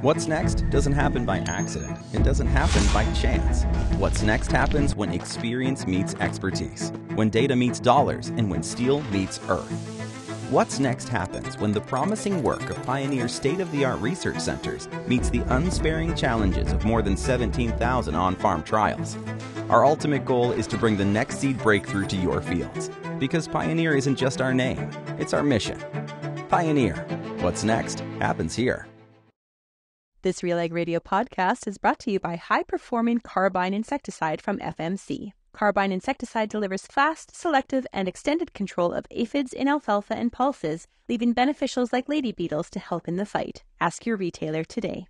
What's next doesn't happen by accident. It doesn't happen by chance. What's next happens when experience meets expertise, when data meets dollars, and when steel meets earth. What's next happens when the promising work of Pioneer's state-of-the-art research centers meets the unsparing challenges of more than 17,000 on-farm trials. Our ultimate goal is to bring the next seed breakthrough to your fields, because Pioneer isn't just our name, it's our mission. Pioneer. What's next happens here. This RealAg Radio podcast is brought to you by high-performing Carbine insecticide from FMC. Carbine insecticide delivers fast, selective, and extended control of aphids in alfalfa and pulses, leaving beneficials like lady beetles to help in the fight. Ask your retailer today.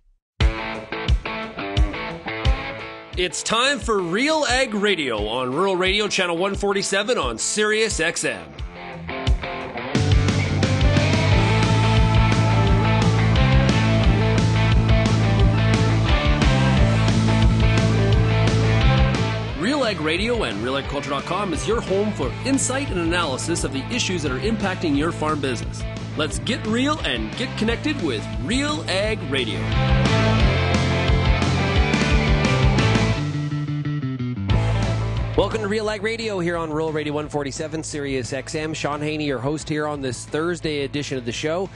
It's time for RealAg Radio on Rural Radio Channel 147 on Sirius XM. RealAg Radio and RealAgriculture.com is your home for insight and analysis of the issues that are impacting your farm business. Let's get real and get connected with RealAg Radio. Welcome to RealAg Radio here on Rural Radio 147, Sirius XM. Shaun Haney, your host here on this Thursday edition of the show.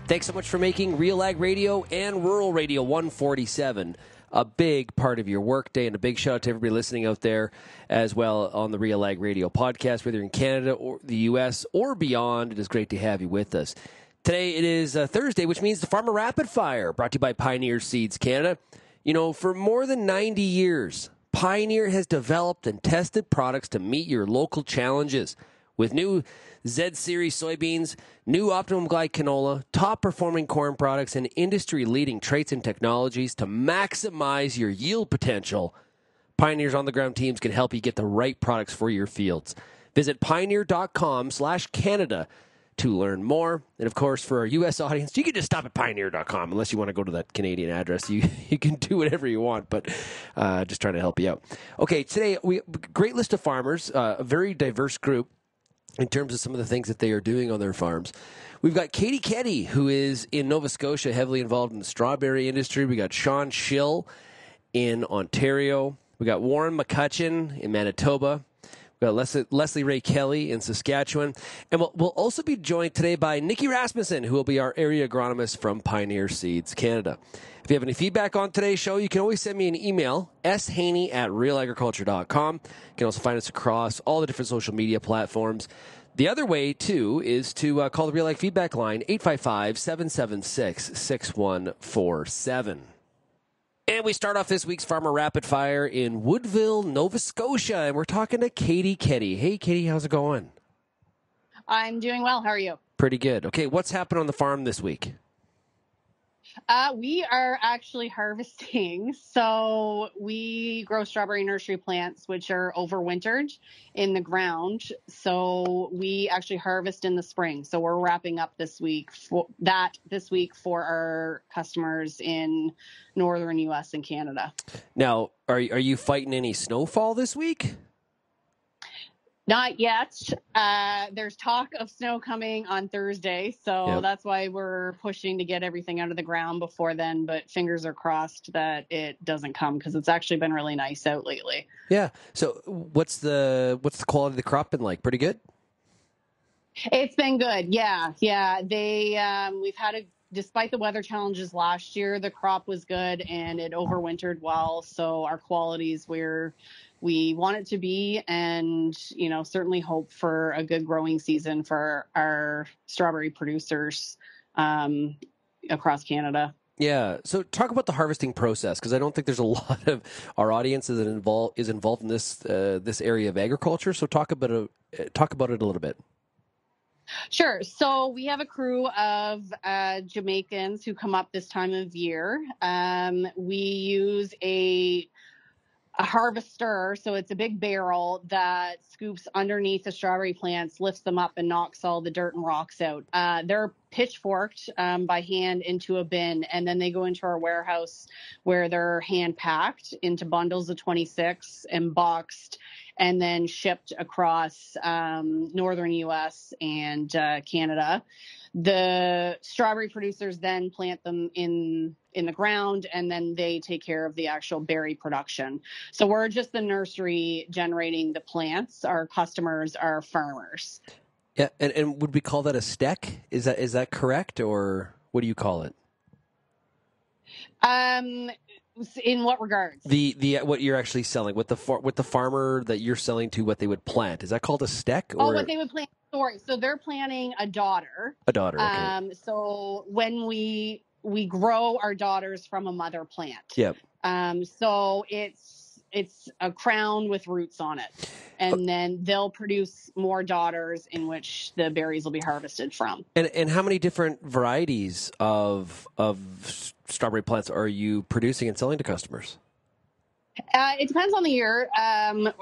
Thanks so much for making RealAg Radio and Rural Radio 147 a big part of your workday, and a big shout out to everybody listening out there as well on the RealAg Radio podcast, whether you're in Canada or the U.S. or beyond. It is great to have you with us. Today it is Thursday, which means the Farmer Rapid Fire, brought to you by Pioneer Seeds Canada. You know, for more than 90 years, Pioneer has developed and tested products to meet your local challenges. With new Z-Series soybeans, new Optimum Glide canola, top-performing corn products, and industry-leading traits and technologies to maximize your yield potential, Pioneer's on-the-ground teams can help you get the right products for your fields. Visit pioneer.com/Canada to learn more. And, of course, for our U.S. audience, you can just stop at pioneer.com. Unless you want to go to that Canadian address, you can do whatever you want, but just trying to help you out. Okay, today, great list of farmers, a very diverse group in terms of some of the things that they are doing on their farms. We've got Keddy, who is in Nova Scotia, heavily involved in the strawberry industry. We got Shaun Schill in Ontario. We got Warren McCutcheon in Manitoba. We've got Lesley Ray Kelly in Saskatchewan. And we'll also be joined today by Nicci Rasmussen, who will be our area agronomist from Pioneer Seeds Canada. If you have any feedback on today's show, you can always send me an email, shaney@realagriculture.com. You can also find us across all the different social media platforms. The other way, too, is to call the RealAg feedback line, 855-776-6147. And we start off this week's Farmer Rapid Fire in Woodville, Nova Scotia, and we're talking to Keddy. Hey, Keddy, how's it going? I'm doing well. How are you? Pretty good. Okay, what's happened on the farm this week? We are actually harvesting. So we grow strawberry nursery plants, which are overwintered in the ground. So we actually harvest in the spring. So we're wrapping up this week for our customers in northern U.S. and Canada. Now, are you fighting any snowfall this week? Not yet. There's talk of snow coming on Thursday, so That's why we're pushing to get everything out of the ground before then, but fingers are crossed that it doesn't come because it's actually been really nice out lately. Yeah. So what's the quality of the crop been like? Pretty good? It's been good. Yeah. We've had despite the weather challenges last year, the crop was good and it overwintered well, so our qualities were we want it to be, and certainly hope for a good growing season for our strawberry producers across Canada. Yeah. So talk about the harvesting process, because I don't think there's a lot of our audience is involved in this area of agriculture. So talk about it a little bit. Sure. So we have a crew of Jamaicans who come up this time of year. We use a harvester, so it's a big barrel that scoops underneath the strawberry plants, lifts them up, and knocks all the dirt and rocks out. They're pitchforked by hand into a bin, and then they go into our warehouse where they're hand packed into bundles of 26 and boxed, and then shipped across northern U.S. and Canada. the strawberry producers then plant them in the ground, and then they take care of the actual berry production. So we're just the nursery generating the plants. Our customers are farmers. Yeah, and would we call that a steck? Is that correct, or what do you call it? In what regards? The what you're actually selling with the farmer that you're selling to, what they would plant, is that called a steck? Or? Oh, what they would plant. Sorry, so they're planting a daughter. A daughter. Okay. So when we grow our daughters from a mother plant. Yep. So it's a crown with roots on it, and then they'll produce more daughters in which the berries will be harvested from. And how many different varieties of strawberry plants are you producing and selling to customers? It depends on the year.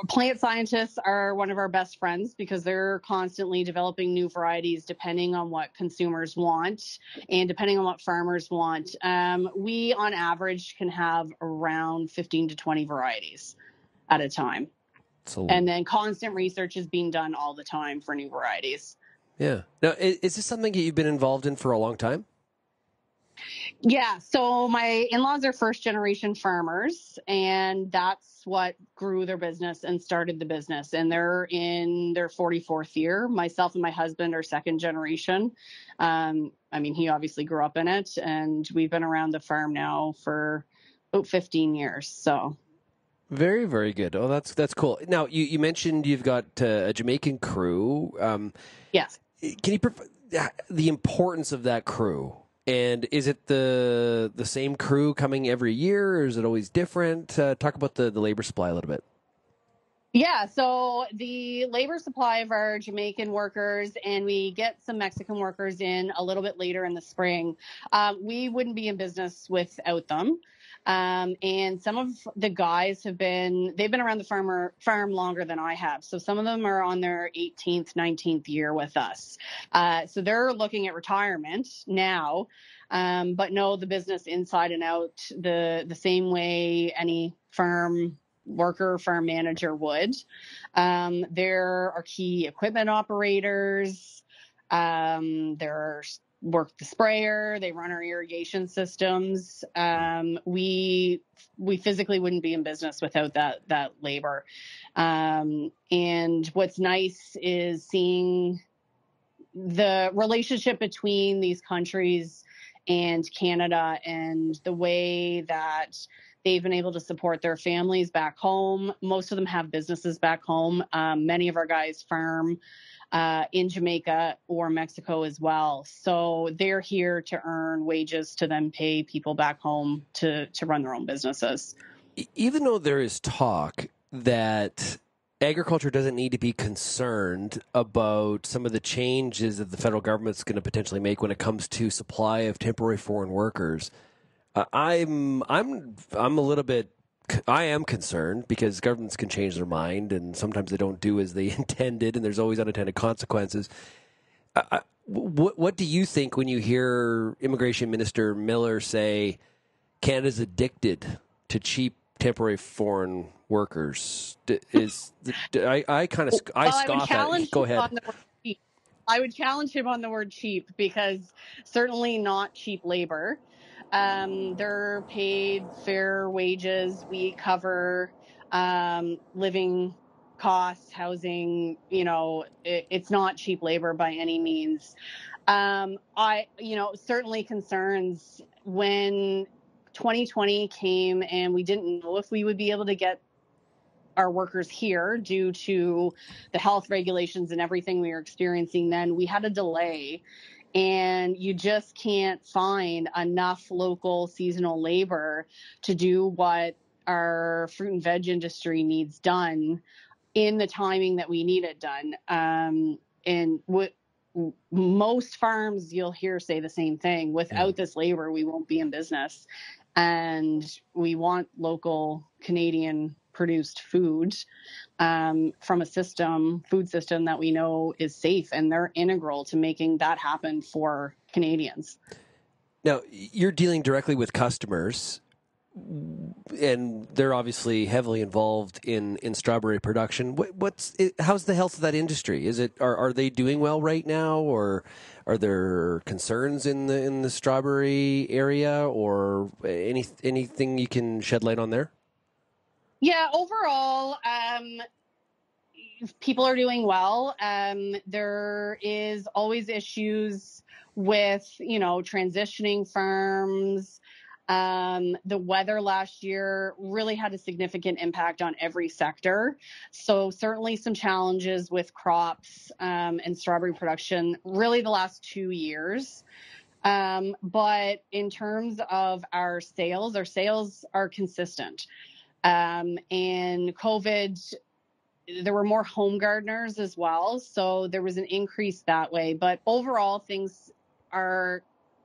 Plant scientists are one of our best friends because they're constantly developing new varieties depending on what consumers want and depending on what farmers want. We, on average, can have around 15 to 20 varieties at a time. And then constant research is being done all the time for new varieties. Yeah. Now, is this something that you've been involved in for a long time? Yeah, so my in-laws are first-generation farmers, and that's what grew their business and started the business. And they're in their 44th year. Myself and my husband are second generation. He obviously grew up in it, and we've been around the farm now for about 15 years. So very, very good. Oh, that's cool. Now, you mentioned you've got a Jamaican crew. Yes. Can you the importance of that crew? And is it the same crew coming every year, or is it always different? Talk about the labor supply a little bit. Yeah, so the labor supply of our Jamaican workers, and we get some Mexican workers in a little bit later in the spring. We wouldn't be in business without them. And some of the guys they've been around the farm longer than I have. So some of them are on their 18th, 19th year with us. So they're looking at retirement now, but know the business inside and out the same way any farm worker, farm manager would. There are key equipment operators. They're work the sprayer, they run our irrigation systems. We physically wouldn't be in business without that labor. And what's nice is seeing the relationship between these countries and Canada and the way that they've been able to support their families back home. Most of them have businesses back home. Many of our guys farm in Jamaica or Mexico as well. So they're here to earn wages to then pay people back home to run their own businesses. Even though there is talk that agriculture doesn't need to be concerned about some of the changes that the federal government's going to potentially make when it comes to supply of temporary foreign workers, I'm a little bit. I am concerned because governments can change their mind, and sometimes they don't do as they intended, and there's always unintended consequences. What do you think when you hear Immigration Minister Miller say Canada's addicted to cheap temporary foreign workers? I scoff at it. Go ahead. I would challenge him on the word cheap because certainly not cheap labor. They're paid fair wages. We cover living costs, housing. It's not cheap labor by any means. Certainly concerns when 2020 came and we didn't know if we would be able to get our workers here due to the health regulations and everything we were experiencing then. We had a delay. And you just can't find enough local seasonal labor to do what our fruit and veg industry needs done in the timing that we need it done. And what most farms you'll hear say the same thing. Without this labor, we won't be in business. And we want local Canadian produced food from a food system that we know is safe, and they're integral to making that happen for Canadians. Now, you're dealing directly with customers. and they're obviously heavily involved in strawberry production. How's the health of that industry? Are they doing well right now, or are there concerns in the strawberry area, or anything you can shed light on there? Yeah, overall, people are doing well. There is always issues with, transitioning farms. The weather last year really had a significant impact on every sector. So certainly some challenges with crops and strawberry production really the last 2 years. But in terms of our sales are consistent. And COVID, there were more home gardeners as well. So there was an increase that way. But overall, things are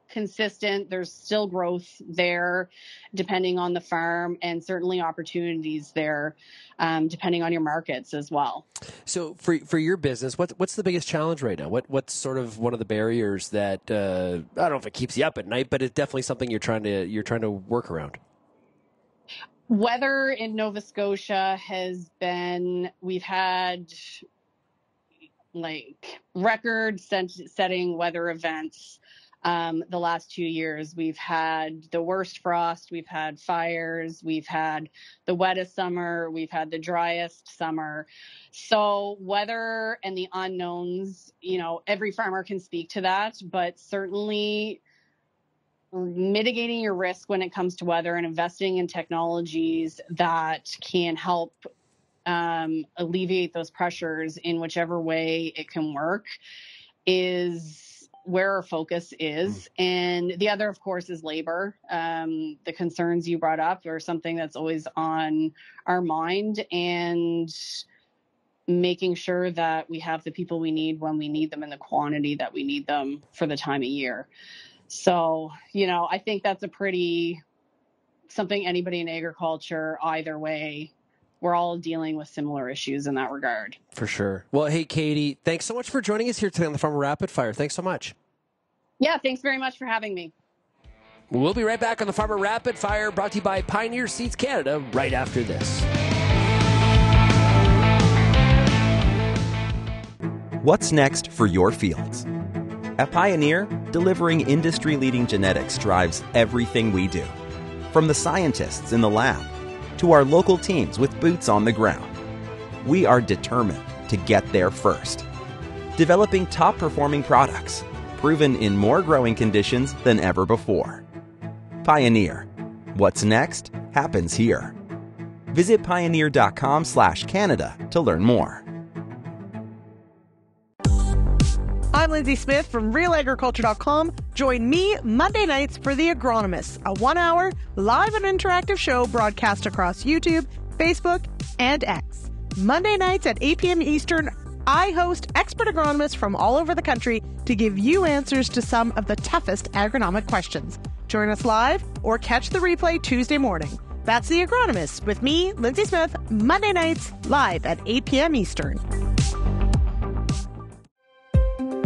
consistent. There's still growth there, depending on the farm, and certainly opportunities there, depending on your markets as well. So for your business, what's the biggest challenge right now? What's sort of one of the barriers that I don't know if it keeps you up at night, but it's definitely something you're trying to work around? Weather in Nova Scotia we've had like record-setting weather events. The last 2 years, we've had the worst frost, we've had fires, we've had the wettest summer, we've had the driest summer. So weather and the unknowns, every farmer can speak to that, but certainly mitigating your risk when it comes to weather and investing in technologies that can help alleviate those pressures in whichever way it can work is where our focus is. And the other, of course, is labor. The concerns you brought up are something that's always on our mind, and making sure that we have the people we need when we need them in the quantity that we need them for the time of year. So, I think that's something anybody in agriculture, either way, we're all dealing with similar issues in that regard. For sure. Well, hey, Keddy, thanks so much for joining us here today on the Farmer Rapid Fire. Thanks so much. Yeah, thanks very much for having me. We'll be right back on the Farmer Rapid Fire, brought to you by Pioneer Seeds Canada, right after this. What's next for your fields? At Pioneer, delivering industry-leading genetics drives everything we do. From the scientists in the lab to our local teams with boots on the ground, we are determined to get there first. Developing top-performing products, proven in more growing conditions than ever before. Pioneer. What's next happens here. Visit pioneer.com/Canada to learn more. I'm Lindsay Smith from RealAgriculture.com. Join me Monday nights for The Agronomist, a 1-hour live and interactive show broadcast across YouTube, Facebook, and X. Monday nights at 8 p.m. Eastern, I host expert agronomists from all over the country to give you answers to some of the toughest agronomic questions. Join us live or catch the replay Tuesday morning. That's The Agronomist with me, Lindsay Smith, Monday nights live at 8 p.m. Eastern.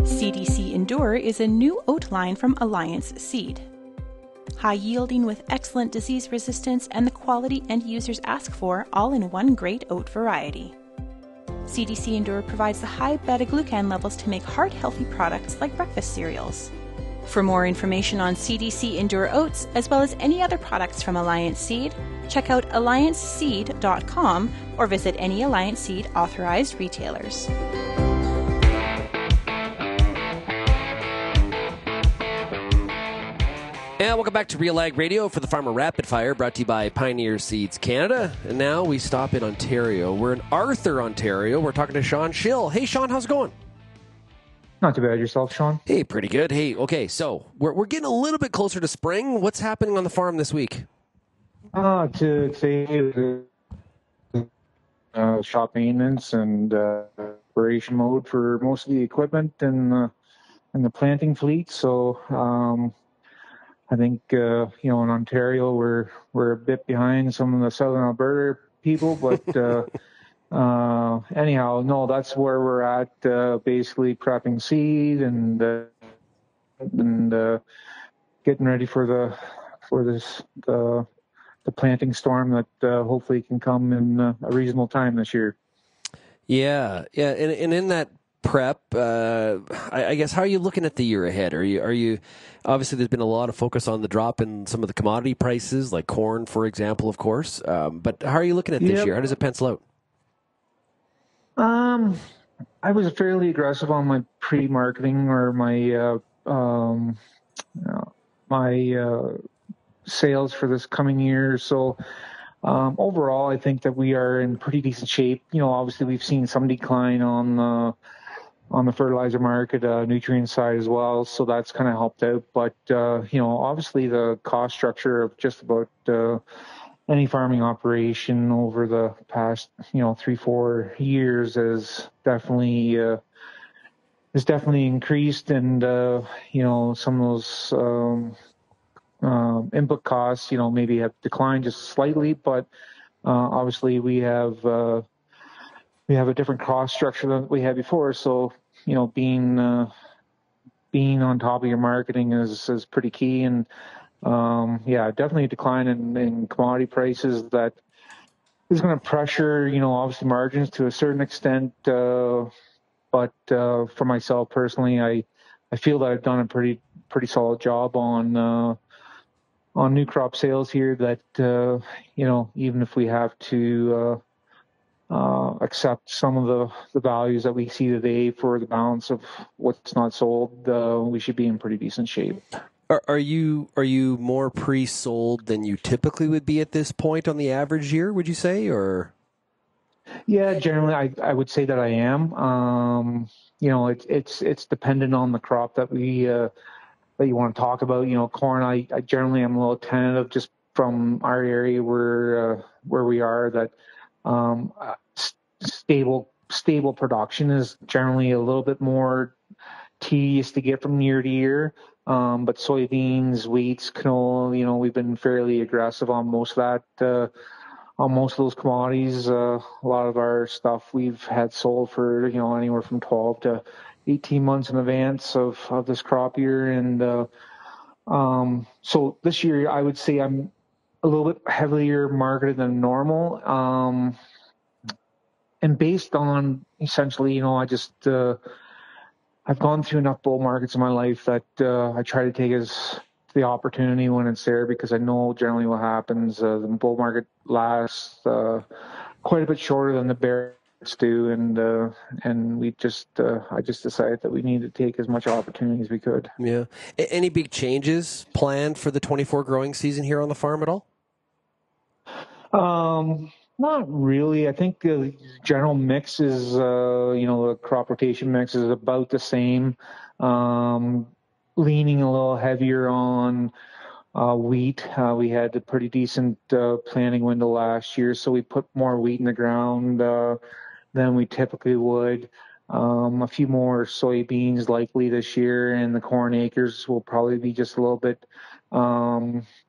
CDC Endure is a new oat line from Alliance Seed. High yielding with excellent disease resistance and the quality end users ask for, all in one great oat variety. CDC Endure provides the high beta-glucan levels to make heart-healthy products like breakfast cereals. For more information on CDC Endure oats, as well as any other products from Alliance Seed, check out allianceseed.com or visit any Alliance Seed authorized retailers. And welcome back to RealAg Radio for the Farmer Rapid Fire, brought to you by Pioneer Seeds Canada. And now we stop in Ontario. We're in Arthur, Ontario. We're talking to Shaun Schill. Hey, Shaun, how's it going? Not too bad. Yourself, Shaun? Hey, pretty good. Hey, okay, so we're getting a little bit closer to spring. What's happening on the farm this week? To say shop maintenance and operation mode for most of the equipment and the planting fleet. So I think in Ontario we're a bit behind some of the Southern Alberta people, but anyhow, no, that's where we're at. Basically prepping seed and getting ready for the planting storm that hopefully can come in a reasonable time this year. Yeah. And in that prep, I guess, how are you looking at the year ahead? Are you obviously there's been a lot of focus on the drop in some of the commodity prices, like corn, for example, of course. But how are you looking at this year? How does it pencil out? I was fairly aggressive on my pre-marketing or my sales for this coming year. So overall, I think that we are in pretty decent shape. Obviously we've seen some decline on the fertilizer market, nutrient side as well. So that's kind of helped out. But, obviously the cost structure of just about any farming operation over the past, 3-4 years has definitely increased. And, some of those input costs, maybe have declined just slightly. But obviously we have a different cost structure than we had before. So, being on top of your marketing is pretty key. And definitely a decline in commodity prices that is going to pressure, obviously margins to a certain extent. But for myself personally, I feel that I've done a pretty solid job on new crop sales here. That even if we have to accept some of the values that we see today for the balance of what's not sold, we should be in pretty decent shape. Are you more pre-sold than you typically would be at this point on the average year, would you say, or? Yeah, generally I would say that I am. It's dependent on the crop that we that you want to talk about. Corn, I generally am a little tentative just from our area where we are, that stable production is generally a little bit more tedious to get from year to year. But soybeans, wheats, canola, we've been fairly aggressive on most of that, on most of those commodities. A lot of our stuff we've had sold for, anywhere from 12 to 18 months in advance of this crop year. And so this year I would say I'm a little bit heavier marketed than normal. And based on essentially, I've gone through enough bull markets in my life that I try to take the opportunity when it's there, because I know generally what happens. The bull market lasts quite a bit shorter than the bear do, and I just decided that we need to take as much opportunity as we could. Yeah. Any big changes planned for the 24 growing season here on the farm at all? Not really. I think the general mix is, the crop rotation mix is about the same, leaning a little heavier on wheat. We had a pretty decent planting window last year, so we put more wheat in the ground than we typically would. A few more soybeans likely this year, and the corn acres will probably be just a little bit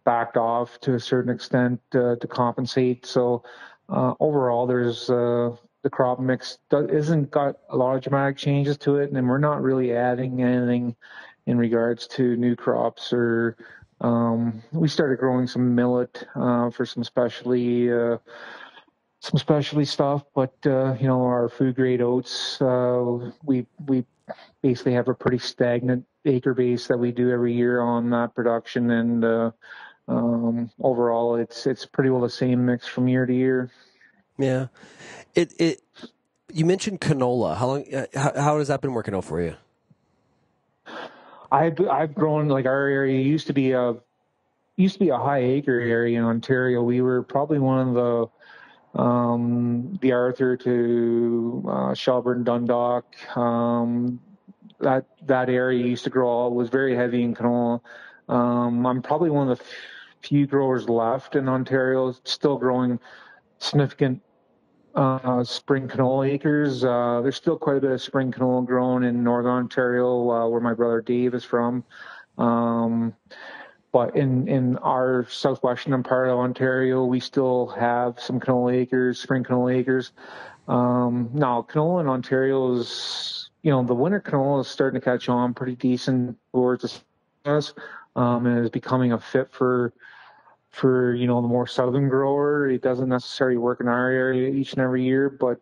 backed off to a certain extent to compensate. So overall, there's the crop mix isn't got a lot of dramatic changes to it, and we're not really adding anything in regards to new crops. Or we started growing some millet for some specialty stuff, but our food grade oats, we basically have a pretty stagnant acre base that we do every year on that production, and overall it's pretty well the same mix from year to year. Yeah. You mentioned canola. How has that been working out for you? I've grown, like, our area used to be a high acre area in Ontario. We were probably one of the Arthur to Shelburne, Dundalk, that area used to grow, was very heavy in canola. I'm probably one of the few growers left in Ontario still growing significant spring canola acres. There's still quite a bit of spring canola grown in Northern Ontario, where my brother Dave is from. But in our southwestern part of Ontario, we still have some canola acres, spring canola acres. Now, canola in Ontario is, the winter canola is starting to catch on pretty decent towards us, and is becoming a fit for for, the more southern grower. It doesn't necessarily work in our area each and every year, but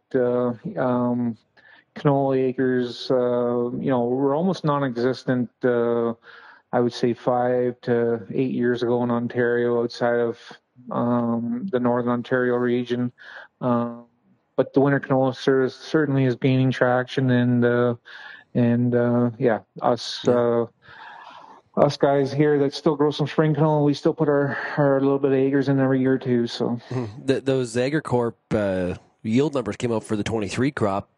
canola acres, were almost non-existent, I would say 5 to 8 years ago in Ontario, outside of the Northern Ontario region. But the winter canola certainly is gaining traction, us guys here that still grow some spring canola, we still put our little bit of acres in every year too. So those AgriCorp yield numbers came out for the 23 crop.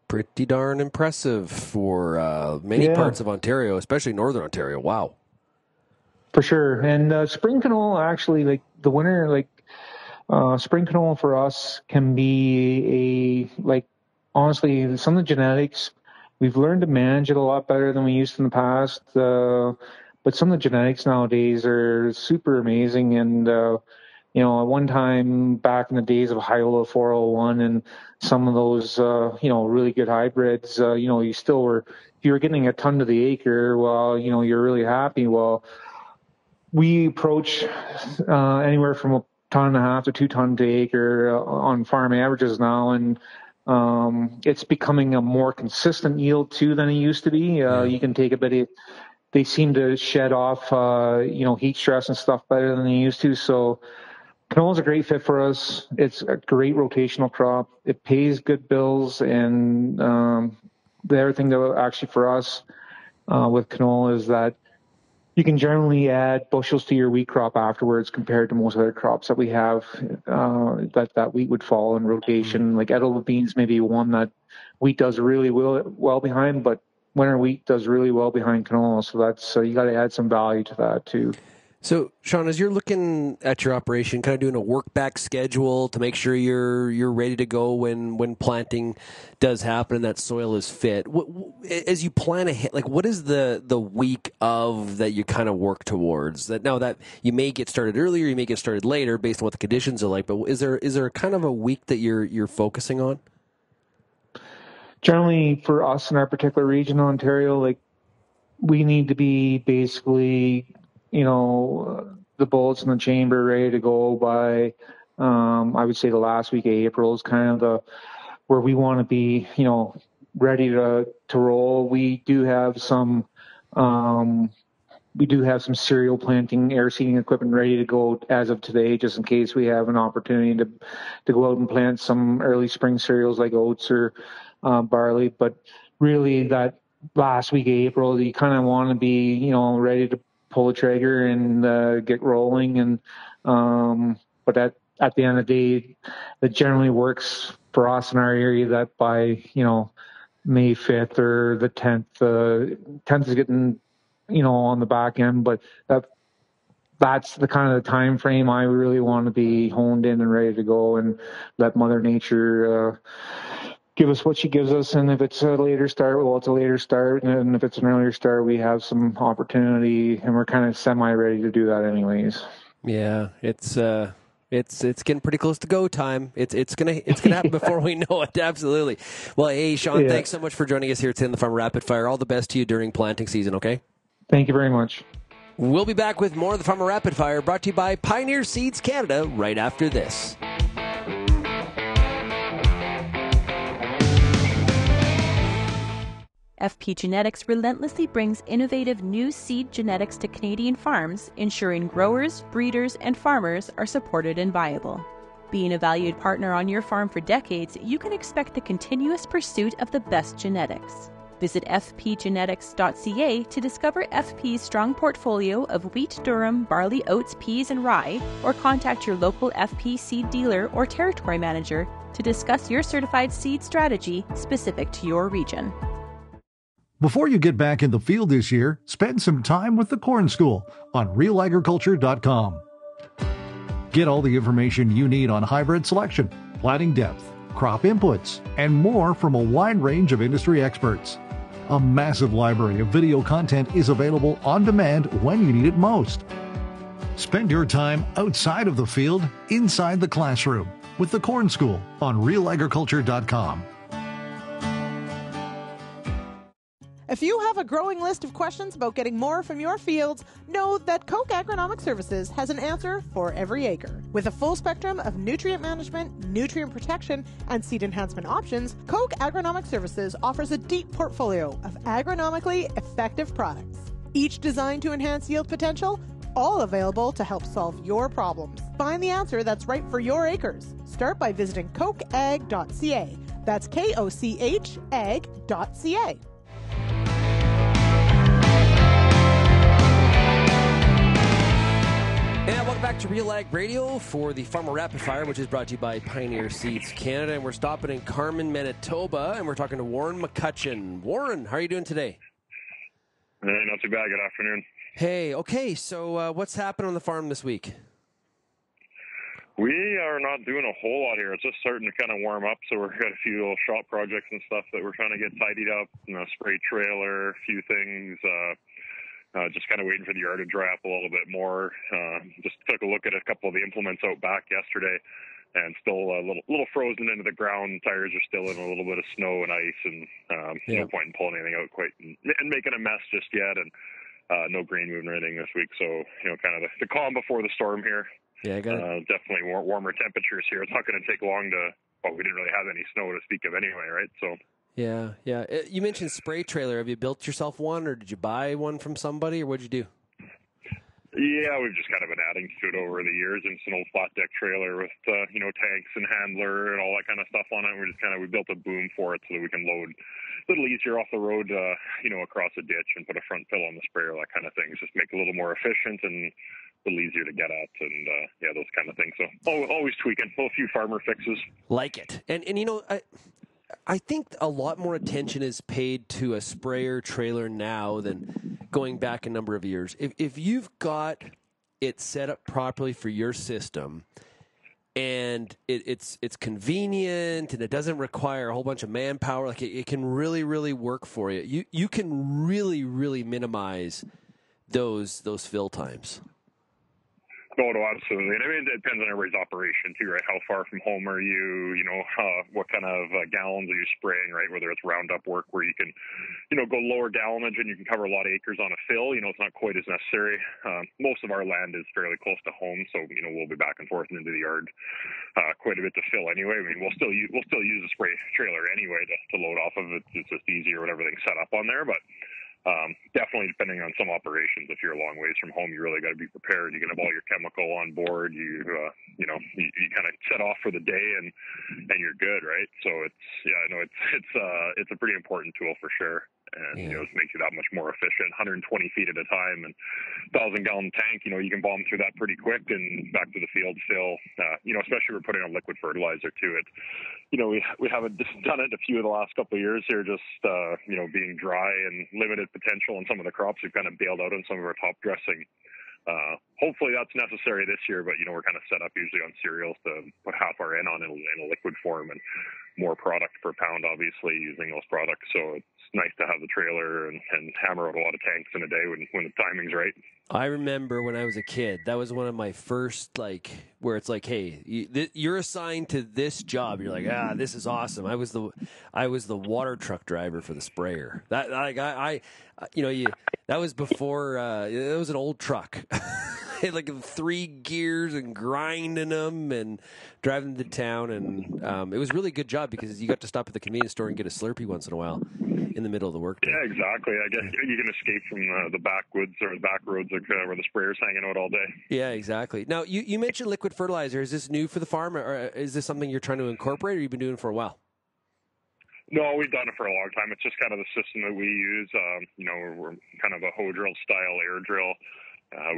Pretty darn impressive for many parts of Ontario, especially Northern Ontario. Wow. For sure. And spring canola, actually, like the winter, spring canola for us can be honestly, some of the genetics, we've learned to manage it a lot better than we used to in the past. But some of the genetics nowadays are super amazing. And, at one time back in the days of Hyola 401 and some of those, really good hybrids, you still were, if you were getting a ton to the acre, well, you're really happy. Well, we approach anywhere from a 1.5 tons to 2 tons to acre on farm averages now. And it's becoming a more consistent yield too than it used to be. You can take a bit of, they seem to shed off, heat stress and stuff better than they used to. So canola is a great fit for us. It's a great rotational crop. It pays good bills. And the other thing that actually for us with canola is that you can generally add bushels to your wheat crop afterwards compared to most other crops that we have that wheat would fall in rotation. Like edible beans, maybe one that wheat does really well behind, but winter wheat does really well behind canola. So that's you got to add some value to that too. So, Shaun, as you're looking at your operation, kind of doing a work back schedule to make sure you're ready to go when planting does happen and that soil is fit. As you plan ahead, what is the week of that you kind of work towards? That now that you may get started earlier, you may get started later based on what the conditions are like. But is there kind of a week that you're focusing on? Generally, for us in our particular region, Ontario, we need to be basically, the bullets in the chamber ready to go by, I would say the last week of April is kind of where we want to be, ready to roll. We do have some cereal planting, air seeding equipment ready to go as of today, just in case we have an opportunity to go out and plant some early spring cereals like oats or barley. But really that last week of April, you kind of want to be, ready to pull the trigger and get rolling. And but at the end of the day, it generally works for us in our area that by May 5th or the 10th, 10th is getting on the back end, but that's the kind of the time frame I really want to be honed in and ready to go and let Mother Nature give us what she gives us. And if it's a later start, well, it's a later start. And if it's an earlier start, we have some opportunity, and we're kind of semi-ready to do that anyways. Yeah, it's getting pretty close to go time. It's gonna happen before we know it. Absolutely. Well, hey, Shaun, thanks so much for joining us here today in the Farm Rapid Fire. All the best to you during planting season, okay? Thank you very much. We'll be back with more of the Farmer Rapid Fire, brought to you by Pioneer Seeds Canada, right after this. FP Genetics relentlessly brings innovative new seed genetics to Canadian farms, ensuring growers, breeders, and farmers are supported and viable. Being a valued partner on your farm for decades, you can expect the continuous pursuit of the best genetics. Visit fpgenetics.ca to discover FP's strong portfolio of wheat, durum, barley, oats, peas, and rye, or contact your local FP seed dealer or territory manager to discuss your certified seed strategy specific to your region. Before you get back in the field this year, spend some time with the Corn School on RealAgriculture.com. Get all the information you need on hybrid selection, planting depth, crop inputs, and more from a wide range of industry experts. A massive library of video content is available on demand when you need it most. Spend your time outside of the field, inside the classroom, with the Corn School on RealAgriculture.com. If you have a growing list of questions about getting more from your fields, know that Koch Agronomic Services has an answer for every acre. With a full spectrum of nutrient management, nutrient protection, and seed enhancement options, Koch Agronomic Services offers a deep portfolio of agronomically effective products. Each designed to enhance yield potential, all available to help solve your problems. Find the answer that's right for your acres. Start by visiting kochag.ca. That's KOCH ag.ca. And welcome back to RealAg Radio for the Farmer Rapid Fire, which is brought to you by Pioneer Seeds Canada. And we're stopping in Carman, Manitoba, and we're talking to Warren McCutcheon. Warren, how are you doing today? Hey, not too bad. Good afternoon. Hey, okay, so what's happened on the farm this week? We are not doing a whole lot here. It's just starting to kind of warm up, so we've got a few little shop projects and stuff that we're trying to get tidied up. Spray trailer, a few things. Just kind of waiting for the yard to dry up a little bit more. Just took a look at a couple of the implements out back yesterday, and still a little frozen into the ground. Tires are still in a little bit of snow and ice, and no point in pulling anything out quite and making a mess just yet. And no grain moving or anything this week, so kind of the calm before the storm here. Yeah, I got it. Definitely warmer temperatures here. It's not going to take long to. Well, we didn't really have any snow to speak of anyway, right? So. Yeah. You mentioned spray trailer. Have you built yourself one, or did you buy one from somebody, or what'd you do? Yeah, we've just kind of been adding to it over the years. It's an old flat deck trailer with tanks and handler and all that kind of stuff on it. We built a boom for it so that we can load a little easier off the road, across a ditch and put a front fill on the sprayer, that kind of thing. Just make it a little more efficient and a little easier to get at, and those kind of things. So always tweaking, a few farmer fixes. Like it, and I think a lot more attention is paid to a sprayer trailer now than going back a number of years. If you've got it set up properly for your system, and it's convenient and it doesn't require a whole bunch of manpower, like it can really, really work for you. You can really, really minimize those fill times. No, absolutely. And I mean, it depends on everybody's operation too, right? How far from home are you? What kind of gallons are you spraying, right? Whether it's roundup work where you can, go lower gallonage and you can cover a lot of acres on a fill. It's not quite as necessary. Most of our land is fairly close to home, so we'll be back and forth into the yard quite a bit to fill anyway. I mean, we'll still use a spray trailer anyway to load off of it. It's just easier when everything's set up on there, but. Definitely depending on some operations. If you're a long ways from home, you really got to be prepared. You can have all your chemical on board. You kind of set off for the day and you're good, right? So it's a pretty important tool for sure. And it makes you that much more efficient. 120 feet at a time and 1,000-gallon tank. You can bomb through that pretty quick and back to the field fill. Especially if we're putting on liquid fertilizer to it. We haven't done it a few of the last couple of years here. Just being dry and limited potential on some of the crops. We've kind of bailed out on some of our top dressing. Hopefully that's necessary this year, but we're kind of set up usually on cereals to put half our N on in a liquid form and more product per pound, obviously, using those products. So it's nice to have the trailer and hammer out a lot of tanks in a day when the timing's right. I remember when I was a kid, that was one of my first, where it's like, hey, you're assigned to this job. You're like, this is awesome. I was the water truck driver for the sprayer. That was before, it was an old truck. It had 3 gears and grinding them and driving them to town. And it was a really good job because you got to stop at the convenience store and get a Slurpee once in a while in the middle of the workday. Yeah, exactly. I guess you can escape from the backwoods or the back roads where the sprayer's hanging out all day. Yeah, exactly. Now, you mentioned liquid fertilizer. Is this new for the farm, or is this something you're trying to incorporate, or you've been doing it for a while? No, we've done it for a long time. It's just kind of the system that we use. We're kind of a hoe drill style air drill.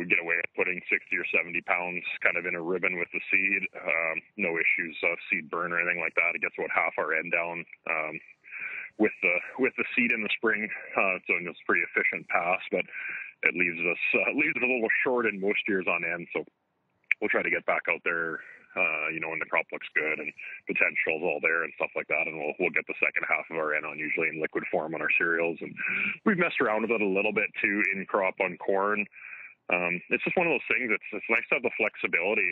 We get away with putting 60 or 70 pounds kind of in a ribbon with the seed. No issues of seed burn or anything like that. It gets about half our end down with the seed in the spring. So it's a pretty efficient pass, but it leaves us a little short in most years on end. So we'll try to get back out there, when the crop looks good and potential's all there and stuff like that. And we'll get the second half of our N on usually in liquid form on our cereals. And we've messed around with it a little bit too in crop on corn. It's just one of those things. It's nice to have the flexibility.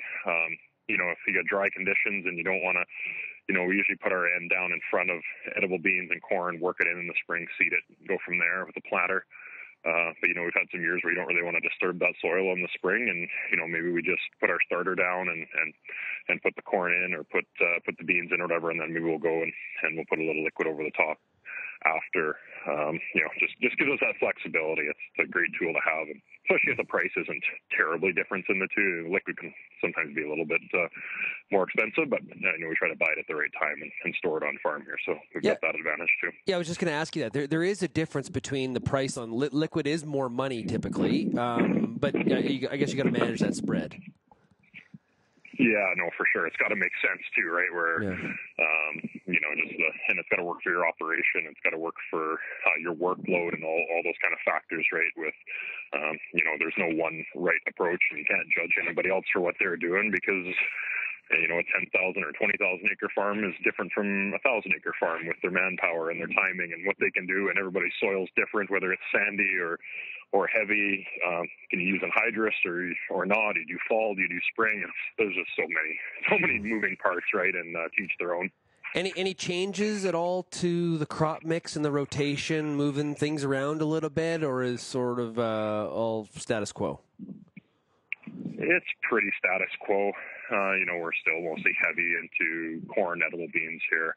If you got dry conditions and you don't want to, we usually put our end down in front of edible beans and corn, work it in the spring, seed it, go from there with a planter. But we've had some years where you don't really want to disturb that soil in the spring, and maybe we just put our starter down and put the corn in, or put the beans in or whatever, and then maybe we'll go and we'll put a little liquid over the top after. Just gives us that flexibility. It's a great tool to have, and especially if the price isn't terribly different in the two. Liquid can sometimes be a little bit more expensive, but we try to buy it at the right time and store it on farm here, so we've got that advantage too. Yeah, I was just going to ask you that. There is a difference between the price on liquid is more money typically, but I guess you got to manage that spread. Yeah, no, for sure. It's got to make sense too, right? Where, and it's got to work for your operation. It's got to work for your workload and all those kind of factors, right? With, there's no one right approach, and you can't judge anybody else for what they're doing, because, a 10,000 or 20,000 acre farm is different from a 1,000 acre farm with their manpower and their timing and what they can do. And everybody's soil's different, whether it's sandy or heavy. Can you use anhydrous or not? Do you do fall? Do you do spring? There's just so many moving parts, right? And to each their own. Any changes at all to the crop mix and the rotation, moving things around a little bit, or is sort of all status quo? It's pretty status quo. We're still mostly heavy into corn, edible beans here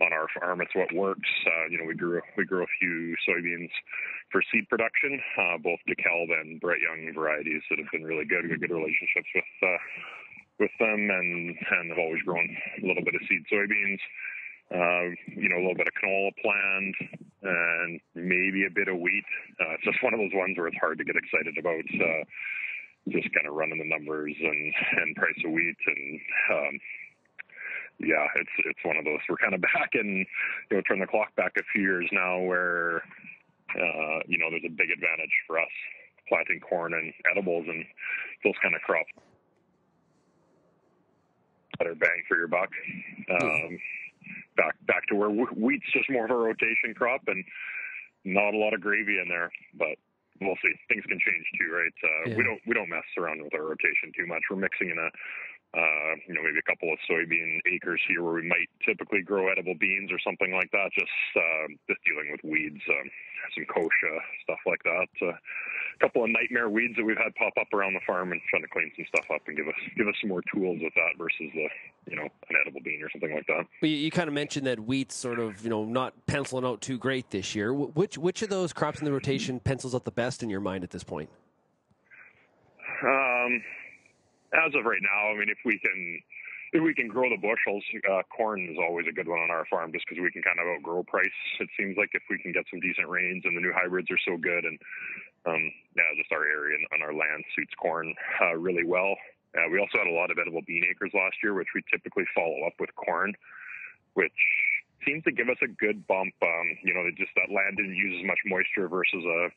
on our farm. It's what works. We grew a few soybeans for seed production, both DeKalb and Bright Young varieties that have been really good. We have good relationships with them, and have always grown a little bit of seed soybeans. A little bit of canola planned, and maybe a bit of wheat. It's just one of those ones where it's hard to get excited about. Just kind of running the numbers and price of wheat, and it's one of those. We're kind of back in, turn the clock back a few years now, where there's a big advantage for us planting corn and edibles and those kind of crops. Better bang for your buck. Back to where wheat's just more of a rotation crop and not a lot of gravy in there, but we'll see. Things can change too, right? We don't mess around with our rotation too much. We're mixing in maybe a couple of soybean acres here where we might typically grow edible beans or something like that. Just dealing with weeds, some kochia, stuff like that. A couple of nightmare weeds that we've had pop up around the farm, and trying to clean some stuff up and give us some more tools with that versus an edible bean or something like that. Well, you kind of mentioned that wheat's sort of not penciling out too great this year. Which of those crops in the rotation pencils out the best in your mind at this point? As of right now, if we can grow the bushels, corn is always a good one on our farm, just because we can kind of outgrow price. It seems like if we can get some decent rains, and the new hybrids are so good, and just our area and our land suits corn really well. We also had a lot of edible bean acres last year, which we typically follow up with corn, which seemed to give us a good bump. Just that land didn't use as much moisture versus a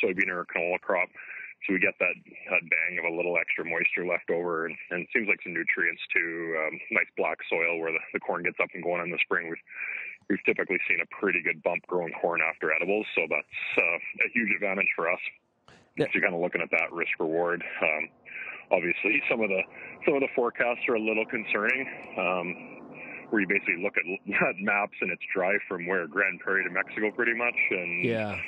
soybean or a canola crop. So we get that bang of a little extra moisture left over, and it seems like some nutrients too. Nice black soil where the corn gets up and going in the spring. We've typically seen a pretty good bump growing corn after edibles, so that's a huge advantage for us. Yeah. So you're kind of looking at that risk reward. Obviously, some of the forecasts are a little concerning. Where you basically look at maps and it's dry from Grand Prairie to Mexico pretty much, and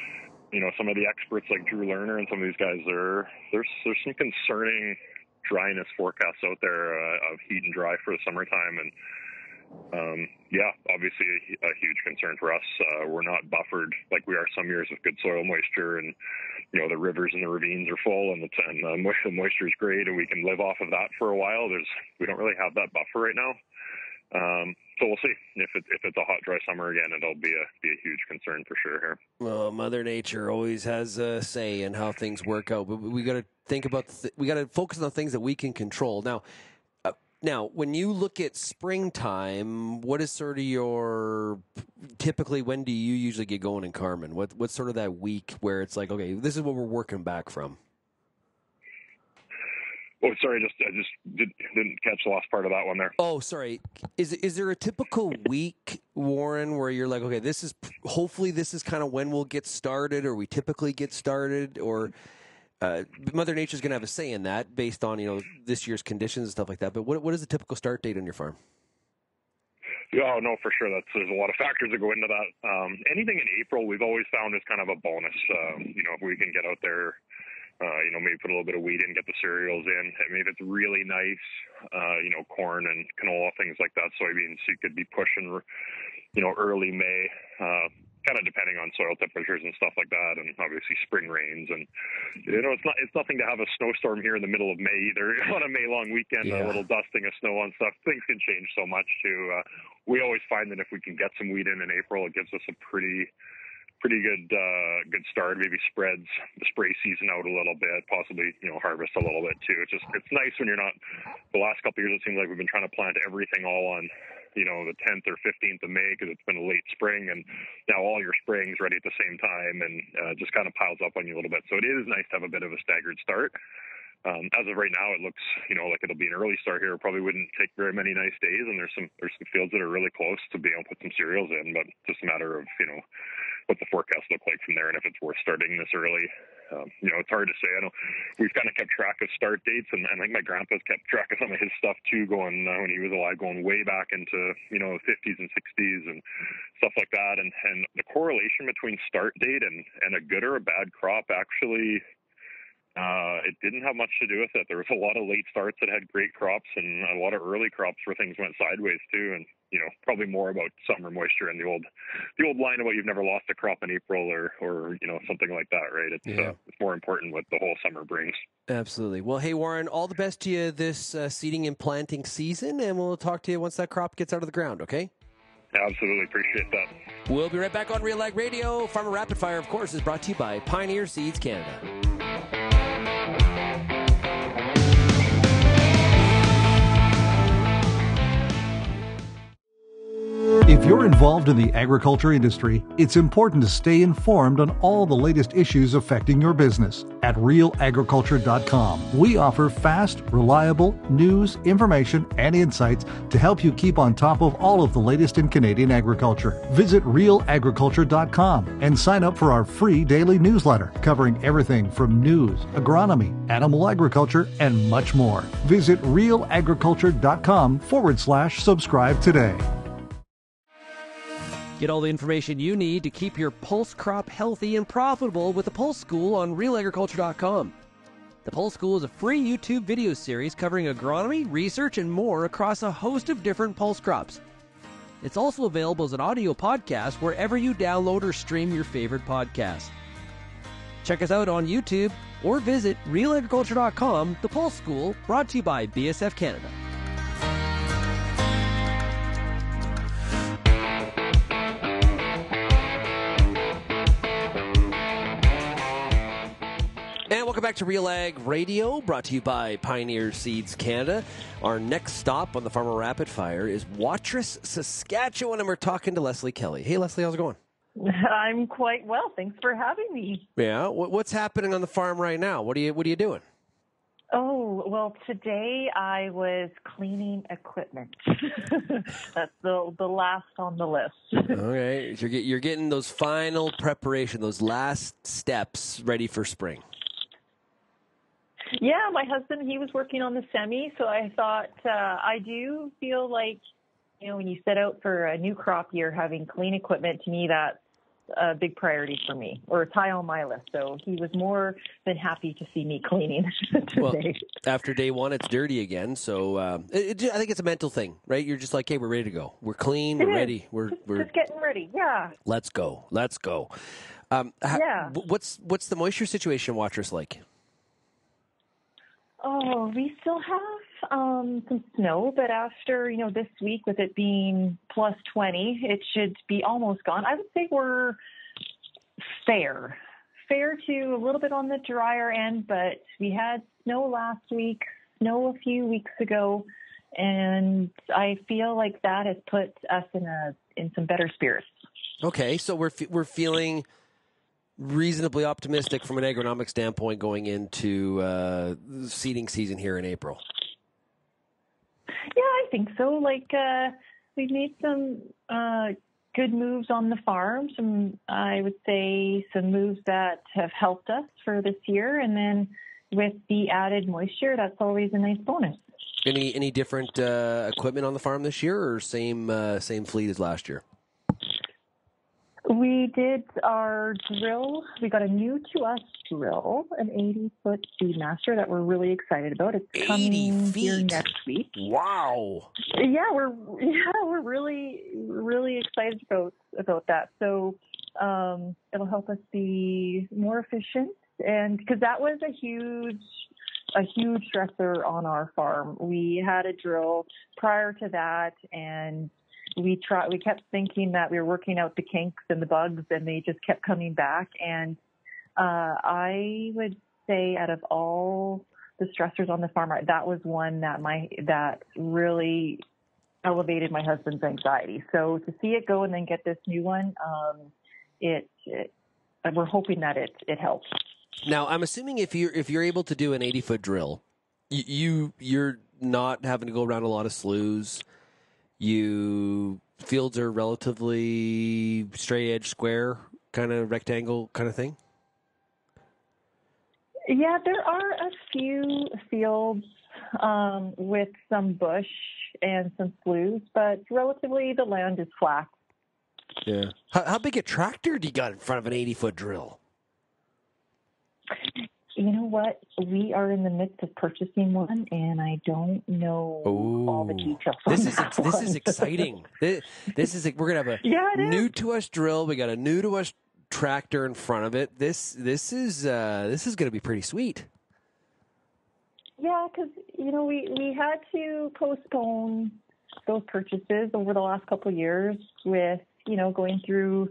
some of the experts like Drew Lerner and some of these guys, there's some concerning dryness forecasts out there of heat and dry for the summertime, and obviously a huge concern for us. We're not buffered like we are some years with good soil moisture, and the rivers and the ravines are full, and the moisture is great, and we can live off of that for a while. We don't really have that buffer right now. So we'll see if it's a hot, dry summer again. It'll be a huge concern for sure here. Well, Mother Nature always has a say in how things work out, but we got to think about we got to focus on the things that we can control. Now, when you look at springtime, what is sort of typically when do you usually get going in Carman? What's sort of that week where it's like, okay, this is what we're working back from? Oh, sorry, I just didn't catch the last part of that one there. Oh, sorry. Is there a typical week, Warren, where you're like, okay, hopefully this is kind of when we'll get started, or we typically get started, or Mother Nature's going to have a say in that based on this year's conditions and stuff like that. But what is the typical start date on your farm? Yeah, no, for sure. There's a lot of factors that go into that. Anything in April, we've always found is kind of a bonus. If we can get out there, maybe put a little bit of wheat in, get the cereals in. I mean, if it's really nice, corn and canola, things like that, soybeans, you could be pushing, early May, kind of depending on soil temperatures and stuff like that, and obviously spring rains. And it's nothing to have a snowstorm here in the middle of May either. On a May long weekend, a little dusting of snow on stuff, things can change so much too. We always find that if we can get some wheat in April, it gives us a pretty good start. Maybe spreads the spray season out a little bit, possibly harvest a little bit too. It's nice when you're not. The last couple of years, it seems like we've been trying to plant everything all on the 10th or 15th of May because it's been a late spring, and now all your spraying's ready at the same time, and just kind of piles up on you a little bit. So it is nice to have a bit of a staggered start. As of right now, it looks, like it'll be an early start here. It probably wouldn't take very many nice days, and there's some fields that are really close to being able to put some cereals in, but just a matter of, what the forecast look like from there and if it's worth starting this early. It's hard to say. I know we've kind of kept track of start dates, and I think my grandpa's kept track of some of his stuff too, going when he was alive, going way back into, 50s and 60s and stuff like that. And the correlation between start date and a good or a bad crop actually, it didn't have much to do with it. There was a lot of late starts that had great crops and a lot of early crops where things went sideways too. And, probably more about summer moisture and the old line about you've never lost a crop in April or something like that, right? It's more important what the whole summer brings. Absolutely. Well, hey, Warren, all the best to you this seeding and planting season, and we'll talk to you once that crop gets out of the ground, okay? Absolutely. Appreciate that. We'll be right back on RealAg Radio. Farmer Rapid Fire, of course, is brought to you by Pioneer Seeds Canada. If you're involved in the agriculture industry, it's important to stay informed on all the latest issues affecting your business. At RealAgriculture.com, we offer fast, reliable news, information, and insights to help you keep on top of all of the latest in Canadian agriculture. Visit RealAgriculture.com and sign up for our free daily newsletter covering everything from news, agronomy, animal agriculture, and much more. Visit RealAgriculture.com/subscribe today. Get all the information you need to keep your pulse crop healthy and profitable with the Pulse School on RealAgriculture.com. The Pulse School is a free YouTube video series covering agronomy, research, and more across a host of different pulse crops. It's also available as an audio podcast wherever you download or stream your favorite podcast. Check us out on YouTube or visit RealAgriculture.com. The Pulse School, brought to you by BSF Canada. And welcome back to RealAg Radio, brought to you by Pioneer Seeds Canada. Our next stop on the Farmer Rapid Fire is Watrous, Saskatchewan, and we're talking to Lesley Kelly. Hey, Lesley, how's it going? I'm quite well. Thanks for having me. Yeah, what's happening on the farm right now? What are you doing? Oh, well, today I was cleaning equipment. That's the last on the list. Okay, so you're getting those final preparation, those last steps ready for spring. Yeah, my husband, he was working on the semi, so I thought I do feel like, when you set out for a new crop year, having clean equipment, to me, that's a big priority for me, or it's high on my list. So he was more than happy to see me cleaning today. Well, after day one, it's dirty again. So I think it's a mental thing, right? You're just like, hey, we're ready to go. We're clean. We're ready. We're just getting ready. Yeah. Let's go. Yeah. What's the moisture situation in Watrous like? Oh, we still have some snow, but after, this week with it being plus 20, it should be almost gone. I would say we're fair to a little bit on the drier end, but we had snow last week, snow a few weeks ago, and I feel like that has put us in some better spirits. Okay, so we're feeling reasonably optimistic from an agronomic standpoint going into seeding season here in April. Yeah, I think so. We've made some good moves on the farm. I would say some moves that have helped us for this year. And then with the added moisture, that's always a nice bonus. Any different equipment on the farm this year, or same fleet as last year? We did our drill. We got a new to us drill, an 80-foot Speedmaster that we're really excited about. It's 80 coming feet here next week. Wow. Yeah, we're really excited about that. So it'll help us be more efficient, and because that was a huge stressor on our farm. We had a drill prior to that, and we kept thinking that we were working out the kinks and the bugs, and they just kept coming back. And I would say, out of all the stressors on the farm, that was one that really elevated my husband's anxiety. So to see it go and then get this new one, we're hoping that it helps. Now, I'm assuming if you're able to do an 80-foot drill, you're not having to go around a lot of sloughs. Fields are relatively straight edge, square, kind of rectangle kind of thing? Yeah, there are a few fields with some bush and some sloughs, but relatively the land is flat. Yeah. How big a tractor do you got in front of an 80-foot drill? You know what? We are in the midst of purchasing one, and I don't know all the details. This is exciting. This is we're gonna have a new to us drill. We got a new to us tractor in front of it. This is gonna be pretty sweet. Yeah, because we had to postpone those purchases over the last couple of years with going through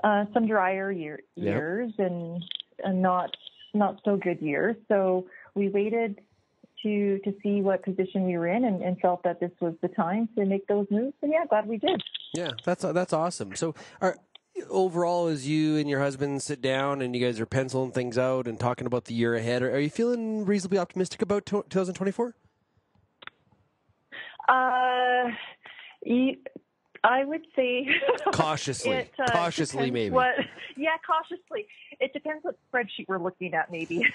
some drier years and not so good years. So we waited to see what position we were in and felt that this was the time to make those moves. And yeah, glad we did. Yeah, that's awesome. So overall, as you and your husband sit down and you guys are penciling things out and talking about the year ahead, are you feeling reasonably optimistic about 2024? I would say cautiously. Cautiously, maybe. Cautiously. It depends what spreadsheet we're looking at, maybe.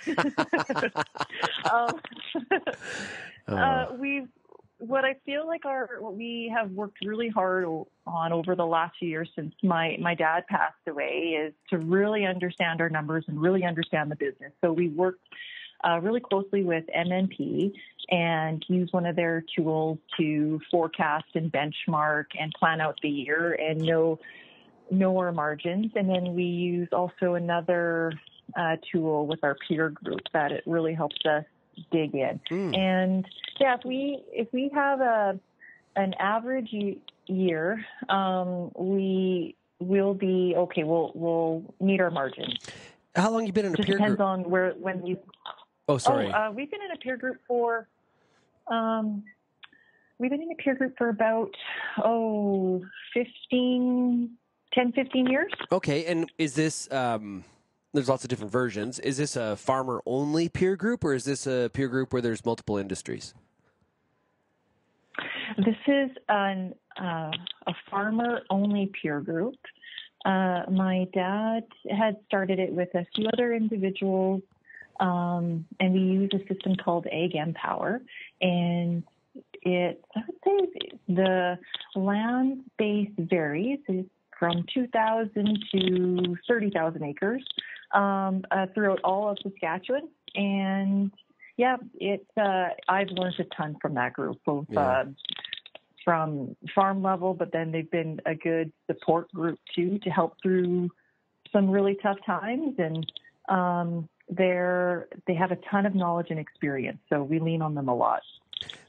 What I feel like what we have worked really hard on over the last few years since my dad passed away is to really understand our numbers and really understand the business. So we worked really closely with MNP and use one of their tools to forecast and benchmark and plan out the year and know our margins. And then we use also another tool with our peer group that it really helps us dig in. And yeah, if we have an average year, we will be okay. We'll meet our margins. How long have you been in a peer group? Depends on when you. Oh, sorry. We've been in a peer group for. We've been in a peer group for about 10, 15 years. Okay, and is this? There's lots of different versions. Is this a farmer-only peer group, or is this a peer group where there's multiple industries? This is a farmer-only peer group. My dad had started it with a few other individuals, and we use a system called Ag Empower. And I would say the land base varies. It's from 2,000 to 30,000 acres throughout all of Saskatchewan. And yeah, I've learned a ton from that group, both from farm level, but then they've been a good support group too to help through some really tough times. And they have a ton of knowledge and experience, so we lean on them a lot.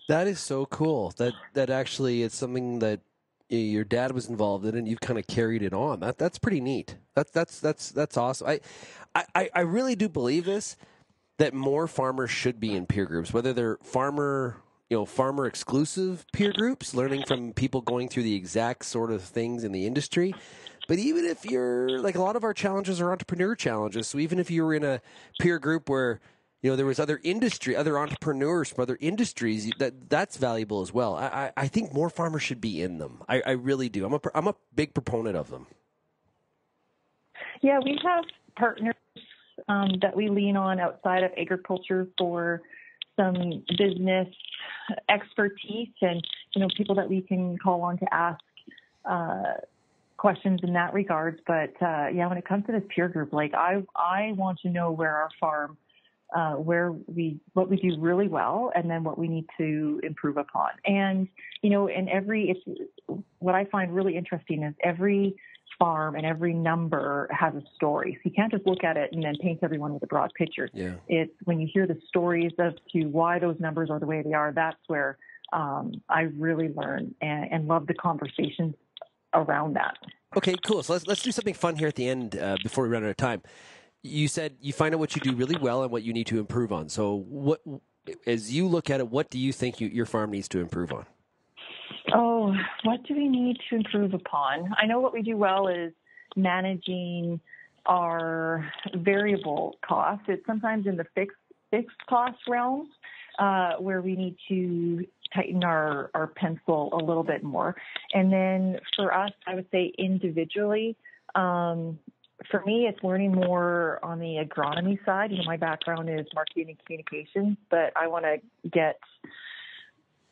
That is so cool. That actually it's something that your dad was involved in, and you've kind of carried it on. That's pretty neat. That's awesome. I really do believe this, that more farmers should be in peer groups, whether they're farmer exclusive peer groups, learning from people going through the exact sort of things in the industry. But even if you're like, a lot of our challenges are entrepreneur challenges. So even if you were in a peer group where there was other entrepreneurs from other industries, that's valuable as well. I think more farmers should be in them. I really do. I'm a big proponent of them. Yeah, we have partners that we lean on outside of agriculture for some business expertise and, people that we can call on to ask questions in that regards. But when it comes to this peer group, like I want to know where our farm, what we do really well, and then what we need to improve upon. And, what I find really interesting is every farm and every number has a story. So you can't just look at it and then paint everyone with a broad picture. Yeah. It's when you hear the stories as to why those numbers are the way they are, that's where I really learn and love the conversations around that. Okay, cool. So let's do something fun here at the end before we run out of time. You said you find out what you do really well and what you need to improve on. So as you look at it, what do you think your farm needs to improve on? Oh, what do we need to improve upon? I know what we do well is managing our variable costs. It's sometimes in the fixed cost realms where we need to tighten our pencil a little bit more. And then for us, I would say individually, for me, it's learning more on the agronomy side. My background is marketing and communications, but I want to get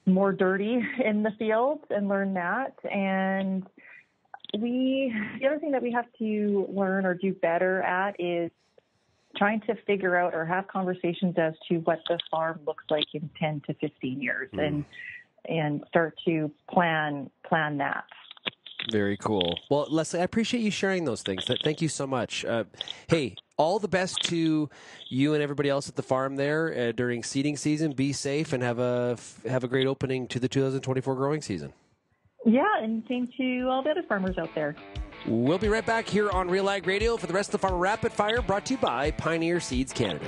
more dirty in the field and learn that. And the other thing that we have to learn or do better at is trying to figure out or have conversations as to what the farm looks like in 10 to 15 years and start to plan that. Very cool. Well, Lesley, I appreciate you sharing those things. Thank you so much. Hey, all the best to you and everybody else at the farm there during seeding season. Be safe and have a great opening to the 2024 growing season. Yeah, and same to all the other farmers out there. We'll be right back here on RealAg Radio for the rest of the Farmer Rapid Fire, brought to you by Pioneer Seeds Canada.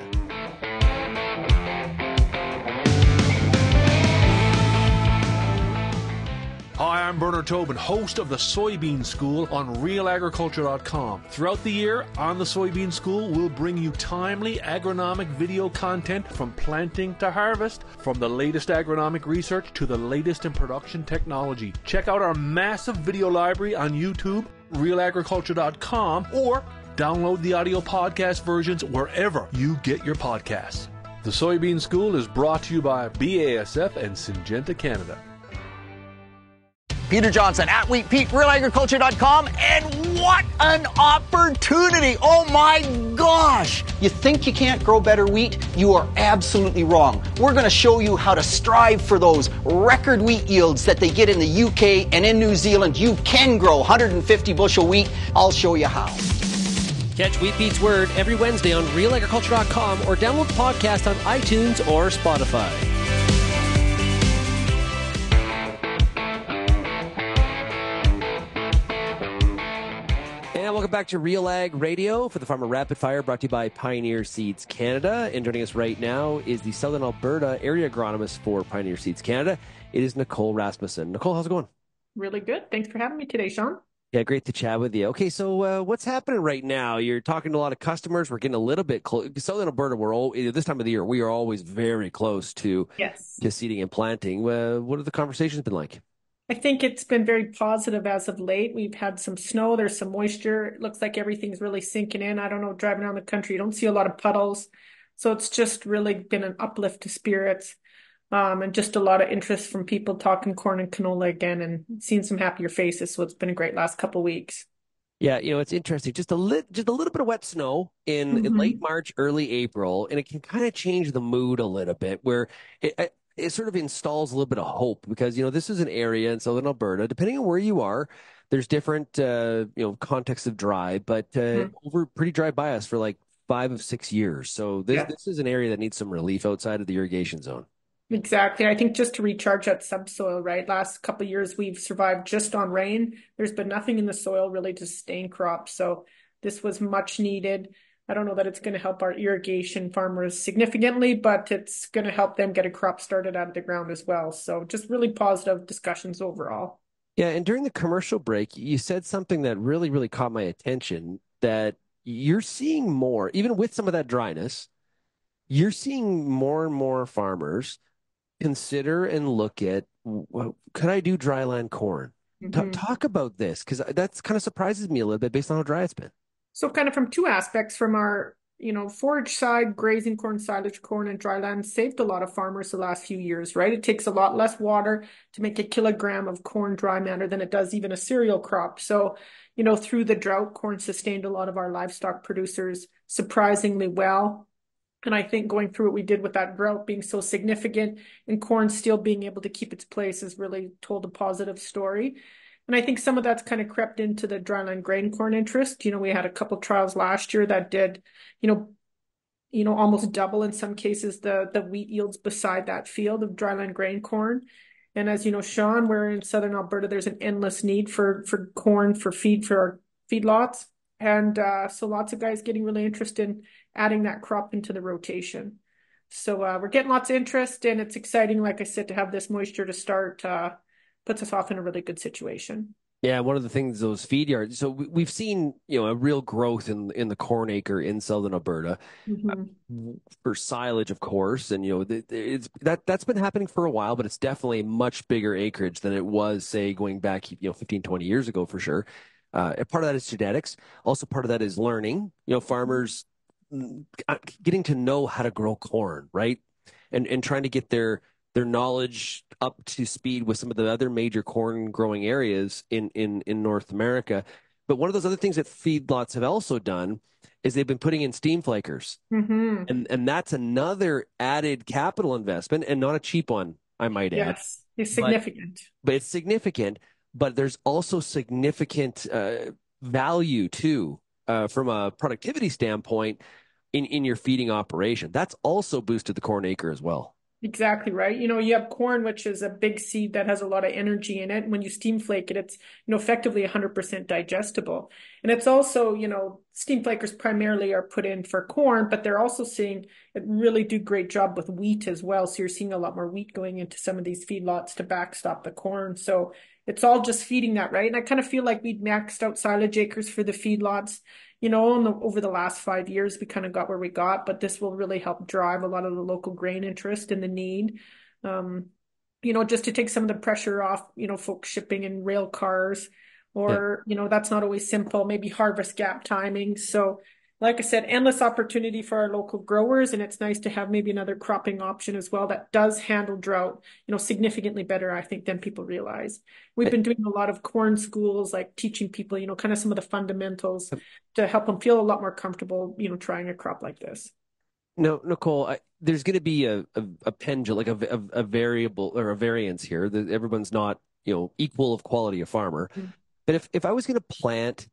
Hi, I'm Bernard Tobin, host of the Soybean School on RealAgriculture.com. Throughout the year, on the Soybean School, we'll bring you timely agronomic video content from planting to harvest, from the latest agronomic research to the latest in production technology. Check out our massive video library on YouTube, RealAgriculture.com, or download the audio podcast versions wherever you get your podcasts. The Soybean School is brought to you by BASF and Syngenta Canada. Peter Johnson at Wheat Pete, RealAgriculture.com, and what an opportunity! Oh my gosh! You think you can't grow better wheat? You are absolutely wrong. We're going to show you how to strive for those record wheat yields that they get in the UK and in New Zealand. You can grow 150 bushel wheat. I'll show you how. Catch Wheat Pete's Word every Wednesday on RealAgriculture.com or download the podcast on iTunes or Spotify. And welcome back to RealAg Radio for the Farmer Rapid Fire, brought to you by Pioneer Seeds Canada. And joining us right now is the Southern Alberta area agronomist for Pioneer Seeds Canada. It is Nicci Rasmussen. Nicole, how's it going? Really good. Thanks for having me today, Shaun. Yeah, great to chat with you. Okay, so what's happening right now? You're talking to a lot of customers. We're getting a little bit close. Southern Alberta, this time of the year, we are always very close to seeding and planting. What have the conversations been like? I think it's been very positive as of late. We've had some snow. There's some moisture. It looks like everything's really sinking in. I don't know, driving around the country, you don't see a lot of puddles. So it's just really been an uplift to spirits. And just a lot of interest from people talking corn and canola again and seeing some happier faces. So it's been a great last couple of weeks. Yeah, it's interesting. Just a little bit of wet snow in late March, early April, and it can kind of change the mood a little bit where it sort of installs a little bit of hope because, this is an area in Southern Alberta, depending on where you are, there's different, contexts of dry, but we're pretty dry by us for like 5 of 6 years. So this is an area that needs some relief outside of the irrigation zone. Exactly. I think just to recharge that subsoil, right? Last couple of years, we've survived just on rain. There's been nothing in the soil really to sustain crops. So this was much needed. I don't know that it's going to help our irrigation farmers significantly, but it's going to help them get a crop started out of the ground as well. So just really positive discussions overall. Yeah. And during the commercial break, you said something that really, really caught my attention, that you're seeing more, even with some of that dryness, you're seeing more and more farmers consider and look at, could I do dryland corn? Talk about this, because that's kind of surprises me a little bit based on how dry it's been. So kind of from two aspects, from our forage side, grazing corn, silage corn, and dry land saved a lot of farmers the last few years, right? It takes a lot less water to make a kilogram of corn dry matter than it does even a cereal crop. So, through the drought, corn sustained a lot of our livestock producers surprisingly well. And I think going through what we did with that drought being so significant and corn still being able to keep its place has really told a positive story. And I think some of that's kind of crept into the dryland grain corn interest. We had a couple trials last year that did, almost double in some cases the wheat yields beside that field of dryland grain corn. And as you know, Shaun, we're in southern Alberta, there's an endless need for corn for feed for our feedlots. And so lots of guys getting really interested in adding that crop into the rotation. So we're getting lots of interest, and it's exciting, like I said, to have this moisture to start puts us off in a really good situation. Yeah, one of the things, those feed yards. So we've seen, a real growth in the corn acre in southern Alberta for silage, of course, and that's been happening for a while, but it's definitely a much bigger acreage than it was, say, going back 15, 20 years ago for sure. Part of that is genetics. Also, part of that is learning. Farmers getting to know how to grow corn, right, and trying to get their knowledge up to speed with some of the other major corn growing areas in North America. But one of those other things that feedlots have also done is they've been putting in steam flakers. And that's another added capital investment, and not a cheap one, I might add. Yes, it's significant. But it's significant, but there's also significant value too, from a productivity standpoint in your feeding operation. That's also boosted the corn acre as well. Exactly right. You have corn, which is a big seed that has a lot of energy in it. When you steam flake it, it's, effectively 100% digestible. And it's also, steam flakers primarily are put in for corn, but they're also seeing it really do great job with wheat as well. So you're seeing a lot more wheat going into some of these feedlots to backstop the corn. So it's all just feeding that, right? And I kind of feel like we'd maxed out silage acres for the feedlots. Over the last 5 years, we kind of got where we got, but this will really help drive a lot of the local grain interest and the need, just to take some of the pressure off, folks shipping in rail cars or, that's not always simple, maybe harvest gap timing. So like I said, endless opportunity for our local growers. And it's nice to have maybe another cropping option as well that does handle drought, significantly better, I think, than people realize. We've been doing a lot of corn schools, like teaching people, kind of some of the fundamentals to help them feel a lot more comfortable, trying a crop like this. No, Nicole, there's going to be a pendulum, like a variable or a variance here. Everyone's not, equal of quality of farmer. But if I was going to plant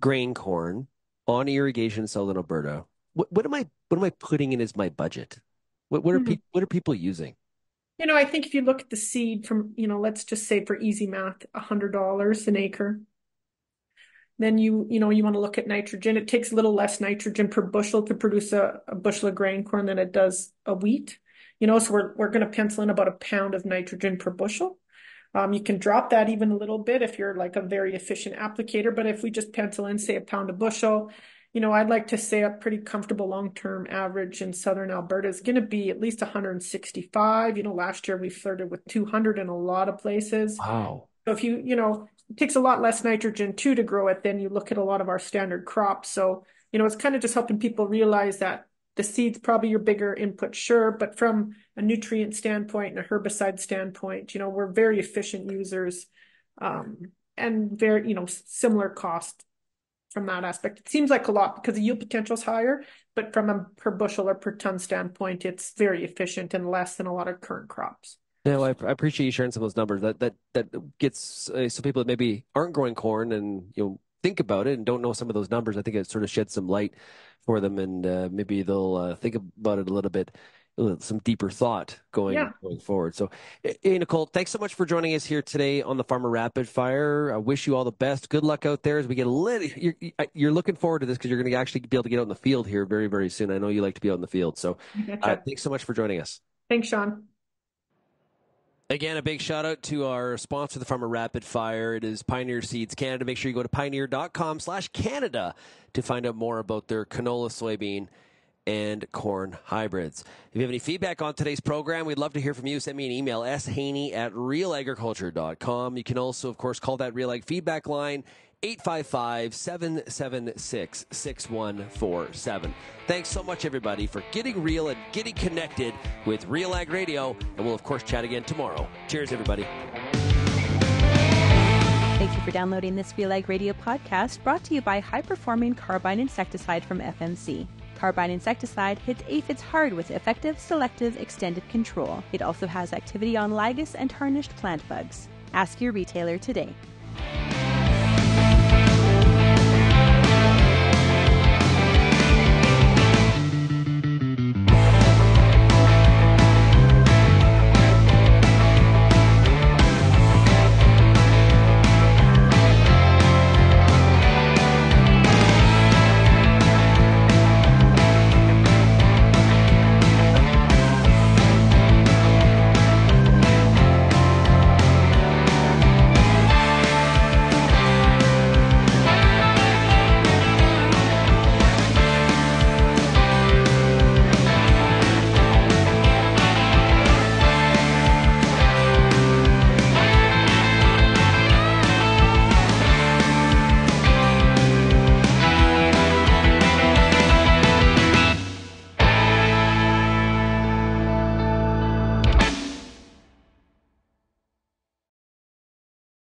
grain corn on irrigation in southern Alberta, what am I putting in as my budget? What are people using? I think if you look at the seed from, let's just say for easy math, $100 an acre. Then you want to look at nitrogen. It takes a little less nitrogen per bushel to produce a bushel of grain corn than it does a wheat. So we're going to pencil in about a pound of nitrogen per bushel. You can drop that even a little bit if you're like a very efficient applicator. But if we just pencil in, say, a pound a bushel, I'd like to say a pretty comfortable long-term average in southern Alberta is going to be at least 165. Last year we flirted with 200 in a lot of places. Wow. So if it takes a lot less nitrogen too to grow it than you look at a lot of our standard crops. So, it's kind of just helping people realize that the seed's probably your bigger input, sure, but from a nutrient standpoint and a herbicide standpoint, we're very efficient users, and very, similar cost from that aspect. It seems like a lot because the yield potential is higher, but from a per bushel or per ton standpoint, it's very efficient and less than a lot of current crops. No, I appreciate you sharing some of those numbers. That gets some people that maybe aren't growing corn and think about it and don't know some of those numbers. I think it sort of sheds some light for them, and maybe they'll think about it a little bit, some deeper thought going forward. So, hey, Nicole, thanks so much for joining us here today on the Farmer Rapid Fire. I wish you all the best. Good luck out there as we get a little. You're looking forward to this because you're going to actually be able to get out in the field here very, very soon. I know you like to be out in the field. So, thanks so much for joining us. Thanks, Shaun. Again, a big shout out to our sponsor, the Farmer Rapid Fire. It is Pioneer Seeds Canada. Make sure you go to pioneer.com/Canada to find out more about their canola, soybean, and corn hybrids. If you have any feedback on today's program, we'd love to hear from you. Send me an email, shaney@realagriculture.com. You can also, of course, call that RealAg feedback line, 855-776-6147. Thanks so much, everybody, for getting real and getting connected with RealAg Radio. And we'll, of course, chat again tomorrow. Cheers, everybody. Thank you for downloading this RealAg Radio podcast, brought to you by high-performing carbine insecticide from FMC. Carbine insecticide hits aphids hard with effective, selective, extended control. It also has activity on lygus and tarnished plant bugs. Ask your retailer today.